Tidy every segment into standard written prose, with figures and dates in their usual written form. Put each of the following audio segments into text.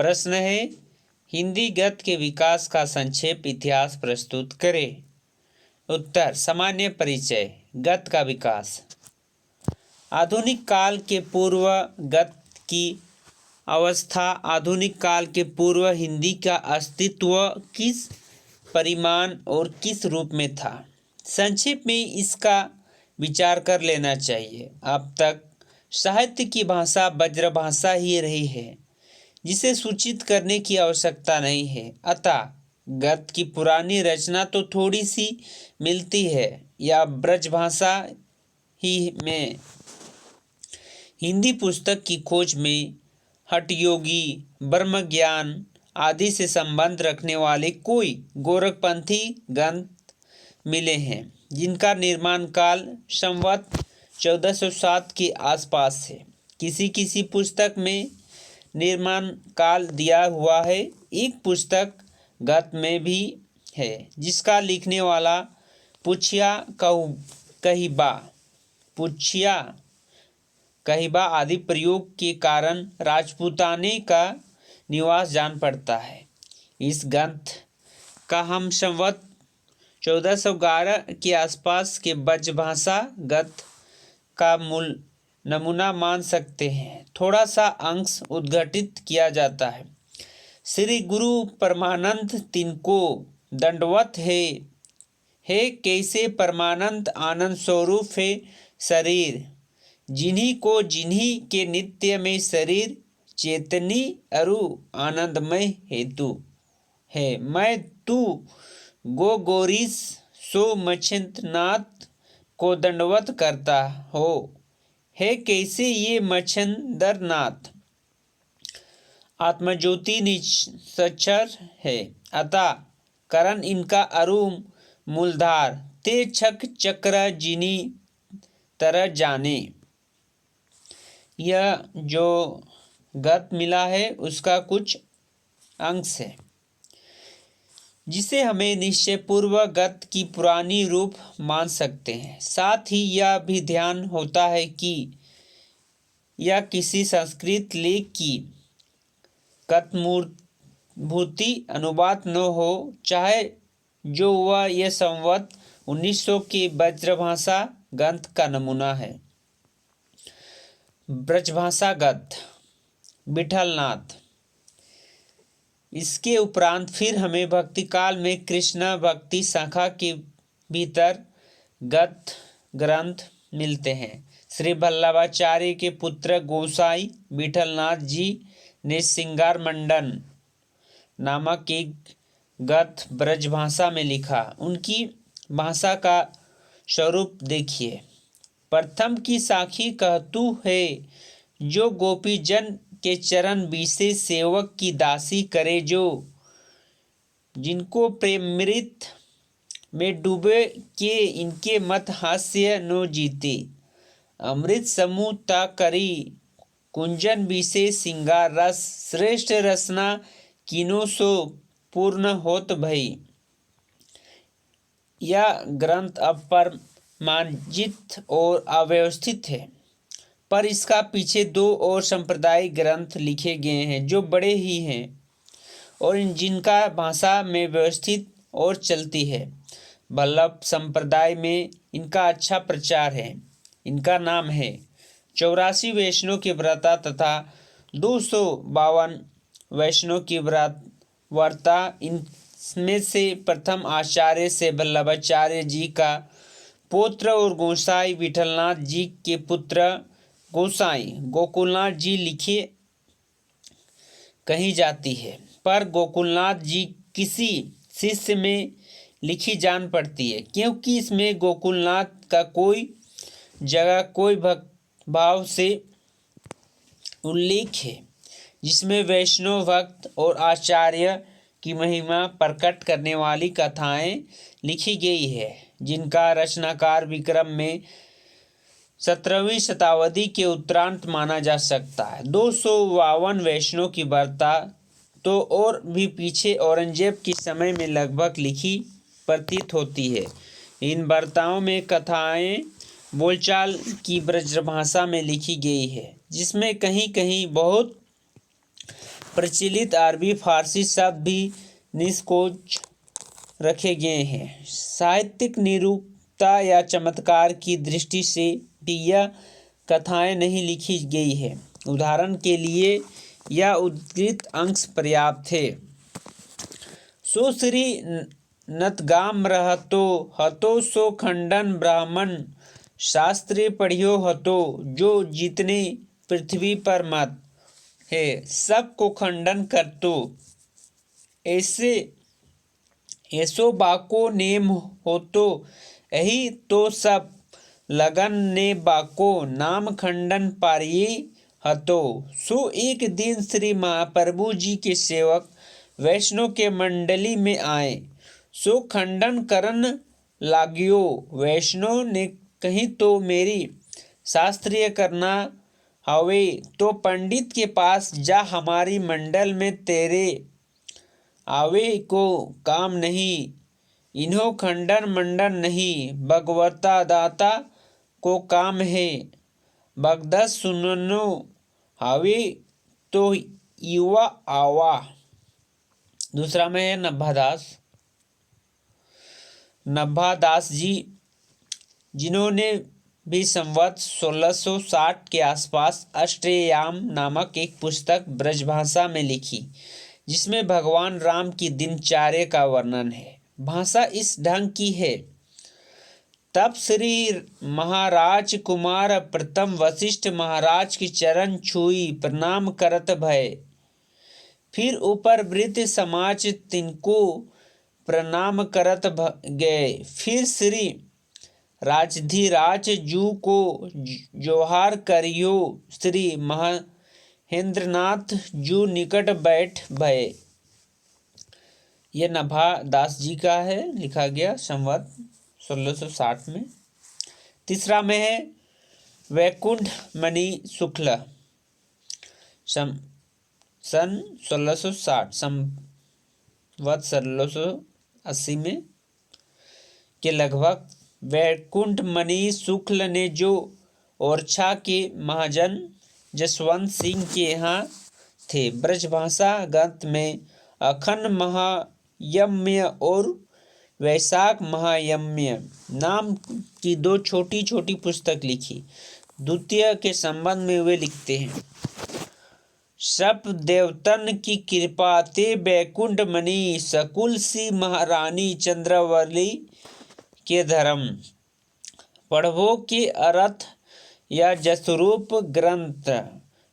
प्रश्न है, हिंदी गद्य के विकास का संक्षेप इतिहास प्रस्तुत करें। उत्तर, सामान्य परिचय। गद्य का विकास। आधुनिक काल के पूर्व गद्य की अवस्था। आधुनिक काल के पूर्व हिंदी का अस्तित्व किस परिमाण और किस रूप में था, संक्षेप में इसका विचार कर लेना चाहिए। अब तक साहित्य की भाषा ब्रजभाषा ही रही है, जिसे सूचित करने की आवश्यकता नहीं है। अतः गद्य की पुरानी रचना तो थोड़ी सी मिलती है या ब्रजभाषा ही में। हिंदी पुस्तक की खोज में हठयोगी, ब्रह्मज्ञान आदि से संबंध रखने वाले कोई गोरखपंथी ग्रंथ मिले हैं, जिनका निर्माण काल संवत 1407 के आसपास है। किसी किसी पुस्तक में निर्माण काल दिया हुआ है। एक पुस्तक गद्य में भी है, जिसका लिखने वाला पुछिया कहिबा आदि प्रयोग के कारण राजपूताने का निवास जान पड़ता है। इस ग्रंथ का हम संवत 1411 के आसपास के ब्रजभाषा गद्य का मूल नमूना मान सकते हैं। थोड़ा सा अंश उद्घाटित किया जाता है। श्री गुरु परमानंद तिनको दंडवत है कैसे परमानंद आनंद स्वरूप है शरीर, जिन्हीं को जिन्हीं के नित्य में शरीर चेतनी अरु आनंदमय हेतु है। मैं तू गो गोरीस सो मच्छिंद्रनाथ को दंडवत करता हो है कैसे ये मच्छिंद्रनाथ आत्मज्योति निश्चर है। अतः करण इनका अरुम मूलधार ते छक चक्र जिनी तरह जाने। यह जो गद्य मिला है उसका कुछ अंश है, जिसे हमें निश्चय पूर्वक गद्य की पुरानी रूप मान सकते हैं। साथ ही यह भी ध्यान होता है कि यह किसी संस्कृत लेख की कथमूर्ति अनुवाद न हो, चाहे जो हुआ यह संवत 1900 के ब्रजभाषा ग्रंथ का नमूना है। ब्रजभाषा गद्य विठलनाथ। इसके उपरांत फिर हमें भक्ति काल में कृष्ण भक्ति शाखा के भीतर गद्य ग्रंथ मिलते हैं। श्री वल्लभाचार्य के पुत्र गोसाई विठलनाथ जी ने श्रृंगार मंडन नामक एक गद्य ब्रजभाषा में लिखा। उनकी भाषा का स्वरूप देखिए। प्रथम की साखी कहतु है, जो गोपी जन के चरण बीसे सेवक की दासी करे, जो जिनको प्रेमृत में डूबे के इनके मत हास्य नो जीते। अमृत समूह ता करी कुंजन बीसे सिंगार रस, श्रेष्ठ रसना किनो सो पूर्ण होत भई। यह ग्रंथ अपरिमार्जित और अव्यवस्थित है, पर इसका पीछे दो और सांप्रदायिक ग्रंथ लिखे गए हैं, जो बड़े ही हैं और जिनका भाषा में व्यवस्थित और चलती है। वल्लभ संप्रदाय में इनका अच्छा प्रचार है। इनका नाम है 84 वैष्णव की व्रता तथा 252 वैष्णव की वार्ता। इनमें से प्रथम आचार्य से वल्लभाचार्य जी का पौत्र और गोसाई विठलनाथ जी के पुत्र गोसाई गोकुलनाथ जी लिखे कही जाती है, पर गोकुलनाथ जी किसी शिष्य में लिखी जान पड़ती है, क्योंकि इसमें गोकुलनाथ का कोई जगह कोई भाव से उल्लेख है, जिसमें वैष्णव भक्त और आचार्य की महिमा प्रकट करने वाली कथाएं लिखी गई है, जिनका रचनाकार विक्रम में 17वीं शताब्दी के उत्तरांत माना जा सकता है। 252 वैष्णव की वार्ता तो और भी पीछे औरंगजेब के समय में लगभग लिखी प्रतीत होती है। इन वार्ताओं में कथाएं बोलचाल की ब्रजभाषा में लिखी गई है, जिसमें कहीं कहीं बहुत प्रचलित अरबी फारसी शब्द भी निष्कोच रखे गए हैं। साहित्यिक निरूपता या चमत्कार की दृष्टि से भी यह कथाएं नहीं लिखी गई है। उदाहरण के लिए यह उद्धृत अंश पर्याप्त है। सो श्री नतगाम्रहतो हतो सो खंडन ब्राह्मण शास्त्रे पढ़ियो हतो जो जितने पृथ्वी पर मत है सबको खंडन कर तो ऐसो बाको नेम हो तो यही तो सब लगन ने बाको नाम खंडन पारिये हतो। सो एक दिन श्री महाप्रभु जी के सेवक वैष्णव के मंडली में आए। सो खंडन करन लाग्यो। वैष्णव ने कहीं तो मेरी शास्त्रीय करना हवे तो पंडित के पास जा, हमारी मंडल में तेरे आवे को काम नहीं। इन्हों खंडन मंडन नहीं, भगवता दाता को काम है। बगदस सुननो हावे तो युवा आवा। दूसरा में है नभादास जी, जिन्होंने भी संवत 1660 के आसपास अष्टयाम नामक एक पुस्तक ब्रजभाषा में लिखी, जिसमें भगवान राम की दिनचर्या का वर्णन है। भाषा इस ढंग की है। तब श्री महाराज कुमार प्रथम वशिष्ठ महाराज की चरण छुई प्रणाम करत भय। फिर ऊपर वृत्त समाज तिनको प्रणाम करत गए। फिर श्री राजधिराज जू को जोहार करियो। श्री महेंद्रनाथ जू निकट बैठ भय। ये नभादास जी का है, लिखा गया संवत 1660 में। तीसरा में है वैकुंठ मणि शुक्ल सन 1660 संवत 1680 में के लगभग। वैकुंठ मणि शुक्ल ने जो ओरछा के महाजन जसवंत सिंह के यहाँ थे, ब्रजभाषा ग्रंथ में अखंड महायम्य और वैशाख महायम्य नाम की दो छोटी छोटी पुस्तक लिखी। द्वितीय के संबंध में वे लिखते हैं, सब देवतन की कृपा ते वैकुंठ मणि सकुल सी महारानी चंद्रवली के धर्म पढ़वो के अर्थ या जसरूप ग्रंथ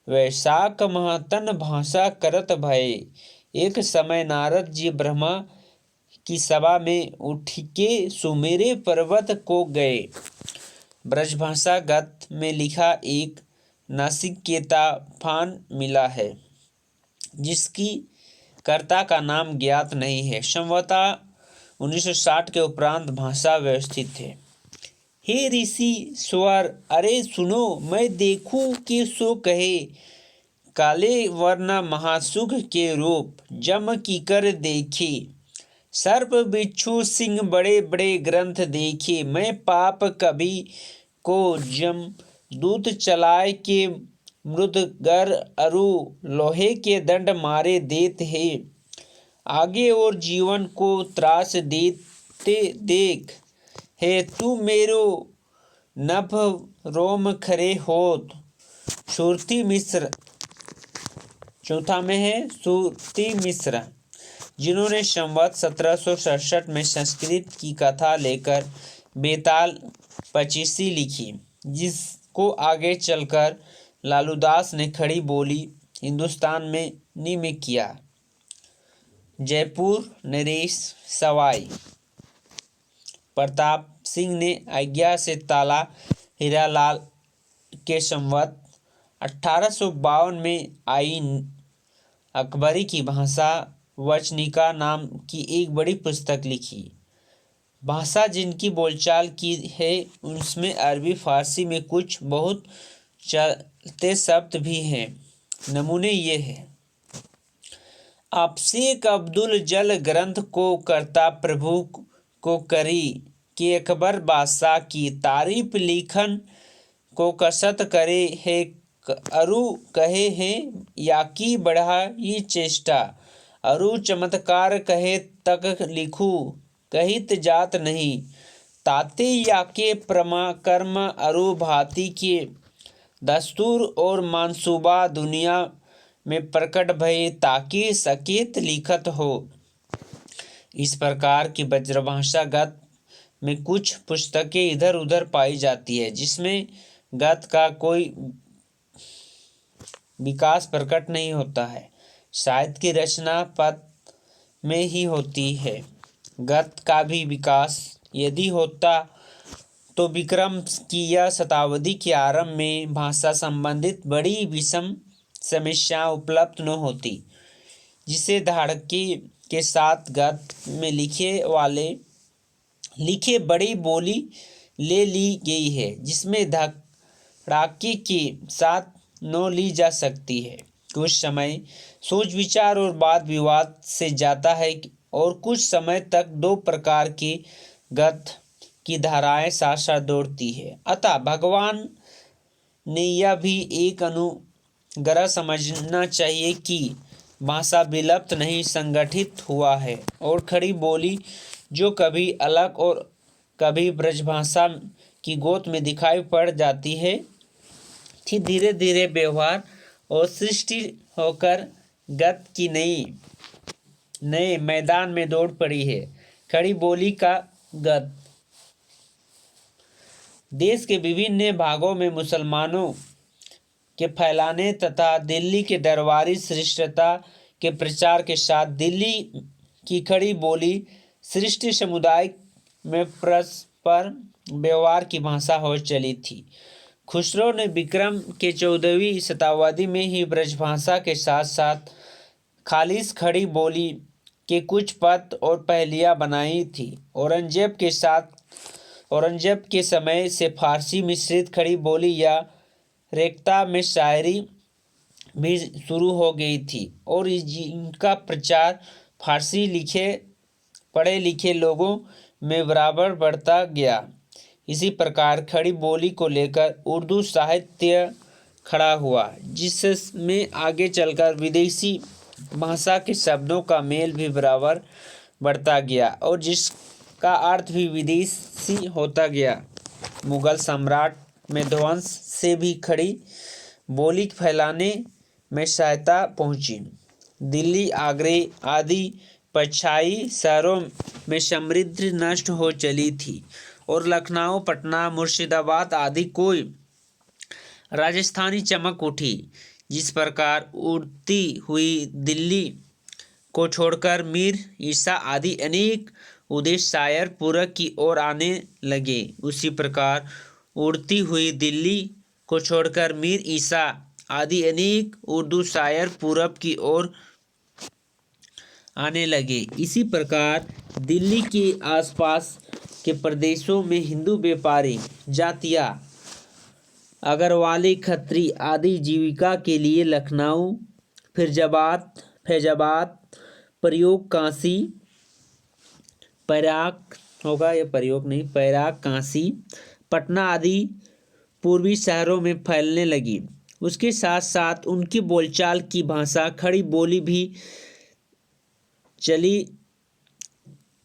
वैशाख महतन भाषा करत भय। एक समय नारद जी ब्रह्मा की सभा में उठ के सुमेरे पर्वत को गए। ब्रजभाषा गत में लिखा एक नासिकेता फान मिला है, जिसकी कर्ता का नाम ज्ञात नहीं है। संवता 1960 के उपरांत भाषा व्यवस्थित है। हे ऋषि स्वर, अरे सुनो, मैं देखूं कि सो कहे। काले वर्ण महासुख के रूप जम की कर देखे। सर्प बिच्छू सिंह बड़े बड़े ग्रंथ देखे। मैं पाप कभी को जम दूत चलाए के मृदगर अरु लोहे के दंड मारे देत है। आगे और जीवन को त्रास देते देख है तू मेरो नभ रोम खरे होत। सुरती मिश्र चौथा में है सुरती मिश्र, जिन्होंने संवत 1767 में संस्कृत की कथा लेकर बेताल पचीसी लिखी, जिसको आगे चलकर लालूदास ने खड़ी बोली हिंदुस्तान में में किया। जयपुर नरेश सवाई प्रताप सिंह ने आज्ञा से ताला हीरालाल के संवत 1852 में आई अकबरी की भाषा वचनिका नाम की एक बड़ी पुस्तक लिखी। भाषा जिनकी बोलचाल की है, उसमें अरबी फारसी में कुछ बहुत चलते शब्द भी हैं। नमूने ये हैं, आपसे अब्दुल जल ग्रंथ को करता प्रभु को करी कि अकबर बादशाह की तारीफ लिखन को कसत करे है अरु कहे हैं या की बढ़ाई चेष्टा, अरु चमत्कार कहे तक लिखू, कहित जात नहीं, ताते या के प्रमा कर्म अरु भांति के दस्तूर और मानसूबा दुनिया में प्रकट भये ताकि सकेत लिखत हो। इस प्रकार की ब्रजभाषा गद्य में कुछ पुस्तकें इधर उधर पाई जाती है जिसमें गद्य का कोई विकास प्रकट नहीं होता है, साहित्य की रचना पद में ही होती है। गद्य का भी विकास यदि होता तो विक्रम की यह शताब्दी के आरंभ में भाषा संबंधित बड़ी विषम समस्याएं उपलब्ध न होती, जिसे धाड़की के साथ गद्य में लिखे बड़ी बोली ले ली गई है, जिसमें धड़ाके के साथ न ली जा सकती है। कुछ समय सोच विचार और वाद विवाद से जाता है और कुछ समय तक दो प्रकार की गद्य की धाराएं साथ साथ दौड़ती है। अतः भगवान ने यह भी एक अनुग्रह समझना चाहिए कि भाषा विलुप्त नहीं संगठित हुआ है और खड़ी बोली जो कभी अलग और कभी ब्रजभाषा की गोद में दिखाई पड़ जाती है, थी धीरे धीरे व्यवहार और सृष्टि होकर गद्य की नए मैदान में दौड़ पड़ी है। खड़ी बोली का गद्य देश के विभिन्न भागों में मुसलमानों के फैलाने तथा दिल्ली के दरबारी श्रेष्ठता के प्रचार के साथ दिल्ली की खड़ी बोली सृष्टि समुदाय में परस्पर व्यवहार की भाषा हो चली थी। खुसरो ने विक्रम के 14वीं शताब्दी में ही ब्रजभाषा के साथ साथ खालिस खड़ी बोली के कुछ पद और पहेलियाँ बनाई थी। औरंगजेब के समय से फारसी मिश्रित खड़ी बोली या रेख्ता में शायरी भी शुरू हो गई थी और इनका प्रचार फारसी पढ़े लिखे लोगों में बराबर बढ़ता गया। इसी प्रकार खड़ी बोली को लेकर उर्दू साहित्य खड़ा हुआ, जिसमें आगे चलकर विदेशी भाषा के शब्दों का मेल भी बराबर बढ़ता गया और जिसका अर्थ भी विदेशी होता गया। मुगल सम्राट में ध्वंस से भी खड़ी बोली फैलाने में सहायता पहुंची। दिल्ली, आगरा आदि पछाई शहरों में समृद्धि नष्ट हो चली थी और लखनऊ, पटना, मुर्शिदाबाद आदि कोई राजस्थानी चमक उठी। जिस प्रकार उड़ती हुई दिल्ली को छोड़कर मीर ईसा आदि अनेक उद्देश्य शायर पूरब की ओर आने लगे, उसी प्रकार उड़ती हुई दिल्ली को छोड़कर मीर ईसा आदि अनेक उर्दू शायर पूरब की ओर आने लगे। इसी प्रकार दिल्ली के आसपास के प्रदेशों में हिंदू व्यापारी जातियाँ अग्रवाली, खत्री आदि जीविका के लिए लखनऊ, फैजाबाद, प्रयाग, काशी, पटना आदि पूर्वी शहरों में फैलने लगी। उसके साथ साथ उनकी बोलचाल की भाषा खड़ी बोली भी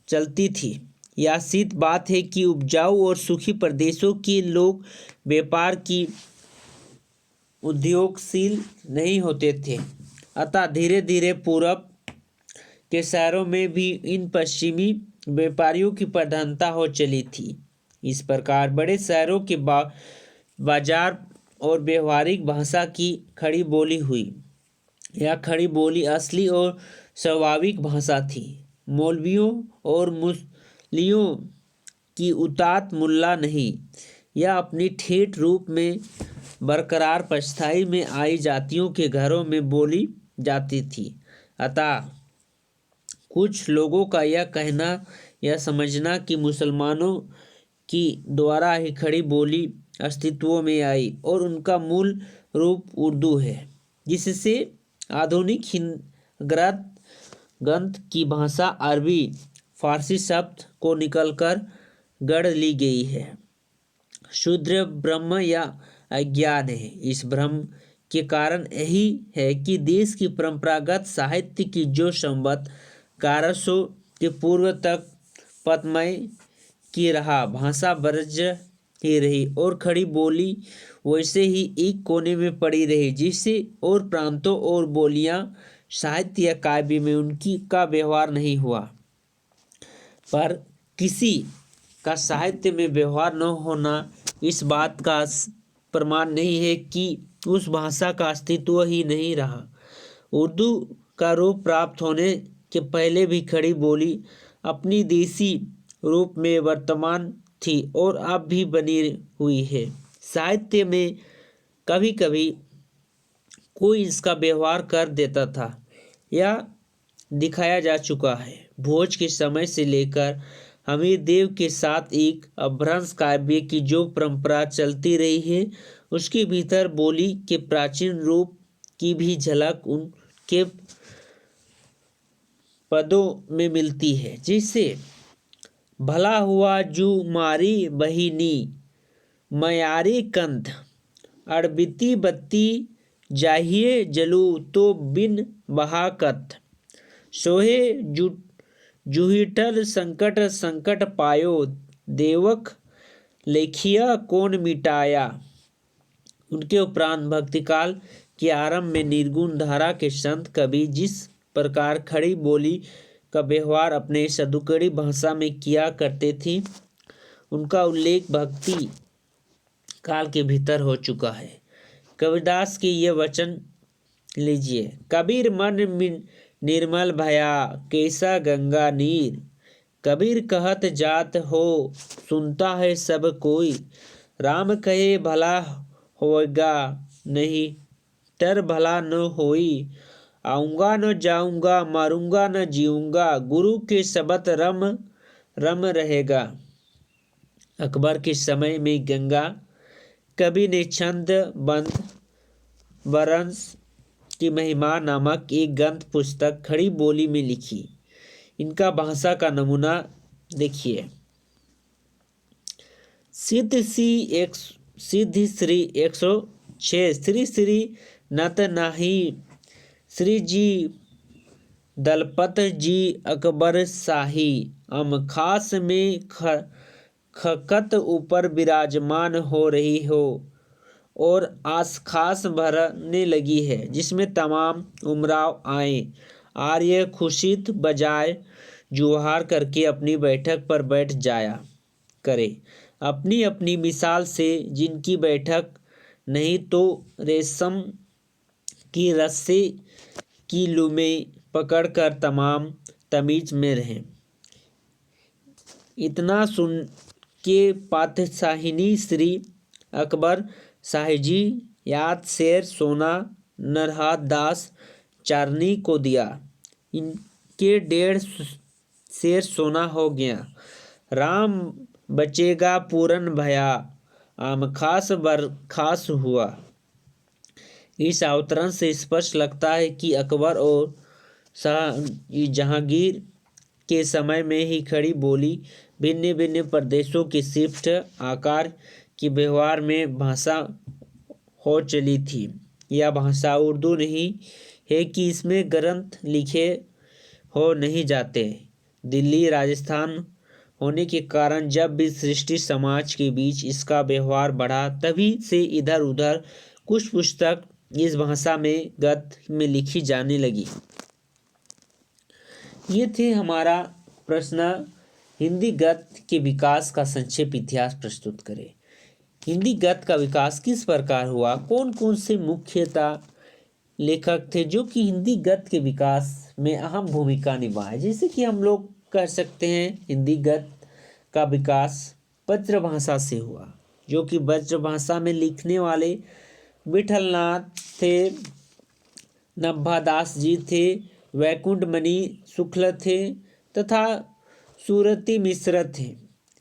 चलती थी। यह सिद्ध बात है कि उपजाऊ और सुखी प्रदेशों के लोग व्यापार की उद्योगशील नहीं होते थे। अतः धीरे धीरे पूरब के शहरों में भी इन पश्चिमी व्यापारियों की प्रधानता हो चली थी। इस प्रकार बड़े शहरों के बाजार और व्यवहारिक भाषा की खड़ी बोली हुई। यह खड़ी बोली असली और स्वाभाविक भाषा थी। मौलवियों और मुसलियों की उतात मुल्ला नहीं, यह अपनी ठेठ रूप में बरकरार पछताई में आई जातियों के घरों में बोली जाती थी। अतः कुछ लोगों का यह समझना कि मुसलमानों की द्वारा ही खड़ी बोली अस्तित्व में आई और उनका मूल रूप उर्दू है, जिससे आधुनिक ग्रंथ की भाषा अरबी फारसी शब्द को निकलकर गढ़ ली गई है। शूद्र ब्रह्म या अज्ञान है। इस भ्रम के कारण यही है कि देश की परंपरागत साहित्य की जो संवत 1100 के पूर्व तक पद्मय की रहा भाषा ब्रज ही रही और खड़ी बोली वैसे ही एक कोने में पड़ी रही, जिससे और प्रांतों और बोलियां साहित्य या काव्य में उनकी का व्यवहार नहीं हुआ। पर किसी का साहित्य में व्यवहार न होना इस बात का प्रमाण नहीं है कि उस भाषा का अस्तित्व ही नहीं रहा। उर्दू का रूप प्राप्त होने के पहले भी खड़ी बोली अपनी देसी रूप में वर्तमान थी और अब भी बनी हुई है। साहित्य में कभी कभी कोई इसका व्यवहार कर देता था या दिखाया जा चुका है। भोज के समय से लेकर हमीर देव के साथ एक अपभ्रंश काव्य की जो परंपरा चलती रही है, उसके भीतर बोली के प्राचीन रूप की भी झलक उनके पदों में मिलती है, जिससे भला हुआ जू मारी बहिनी मयारी कंध अड़बिती बत्ती जाहिए जलू तो बिन बहाकत सोहे जूहिटल संकट संकट पायो देवक लेखिया कौन मिटाया। उनके उपरांत भक्तिकाल के आरंभ में निर्गुण धारा के संत कवि जिस प्रकार खड़ी बोली का व्यवहार अपने सदुकड़ी भाषा में किया करते थे, उनका उल्लेख भक्ति काल के भीतर हो चुका है। कबीरदास के ये वचन लीजिए। कबीर मन निर्मल भया कैसा गंगा नीर, कबीर कहत जात हो सुनता है सब कोई, राम कहे भला होगा नहीं तर भला न होई, आऊँगा न जाऊँगा मरूंगा न जीऊँगा, गुरु के शब्द रम रम रहेगा। अकबर के समय में गंगा कवि ने छंद बंद वरंस की महिमा नामक एक ग्रंथ पुस्तक खड़ी बोली में लिखी। इनका भाषा का नमूना देखिए। सिद्ध श्री 106 श्री श्री नत नाही श्री जी दलपत जी अकबर शाही, हम खास में खकत ऊपर विराजमान हो रही हो और आस खास भरने लगी है, जिसमें तमाम उमराव आए आर्य खुशीत बजाय जुहार करके अपनी बैठक पर बैठ जाया करे, अपनी अपनी मिसाल से, जिनकी बैठक नहीं तो रेशम की रस्सी की लूमें पकड़कर तमाम तमीज में रहें। इतना सुन के पातशाहिनी श्री अकबर शाहजी याद शेर सोना नरहत दास चारनी को दिया। इनके 1.5 शेर सोना हो गया। राम बचेगा पूरन भया, आम खास बरखास हुआ। इस अवतरण से स्पष्ट लगता है कि अकबर और जहांगीर के समय में ही खड़ी बोली भिन्न भिन्न प्रदेशों के शिफ्ट आकार की व्यवहार में भाषा हो चली थी। यह भाषा उर्दू नहीं है कि इसमें ग्रंथ लिखे हो नहीं जाते। दिल्ली राजस्थान होने के कारण जब भी सृष्टि समाज के बीच इसका व्यवहार बढ़ा, तभी से इधर उधर कुछ पुस्तक इस भाषा में गद्य में लिखी जाने लगी। ये थे हमारा प्रश्न, हिंदी गद्य के विकास का संक्षेप इतिहास प्रस्तुत करें। हिंदी गद्य का विकास किस प्रकार हुआ, कौन कौन से मुख्यतः लेखक थे जो कि हिंदी गद्य के विकास में अहम भूमिका निभाए। जैसे कि हम लोग कह सकते हैं हिंदी गद्य का विकास ब्रज भाषा से हुआ, जो कि ब्रज भाषा में लिखने वाले विठलनाथ थे, नब्बादास जी थे, वैकुंठ मणि शुक्ल थे तथा सूरती मिश्र थे,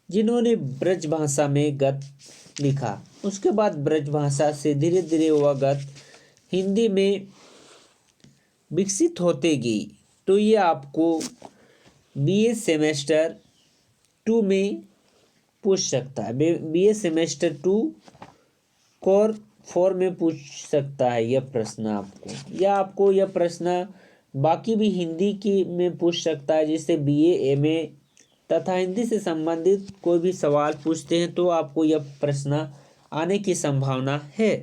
जिन्होंने ब्रज भाषा में गद्य लिखा। उसके बाद ब्रज भाषा से धीरे धीरे वह गद्य हिंदी में विकसित होते गई। तो ये आपको बीए सेमेस्टर 2 में पूछ सकता है। बीए सेमेस्टर 2 कोर 4 में पूछ सकता है यह प्रश्न आपको, या आपको यह प्रश्न बाकी भी हिंदी की में पूछ सकता है, जैसे बीए, एमए तथा हिंदी से संबंधित कोई भी सवाल पूछते हैं तो आपको यह प्रश्न आने की संभावना है।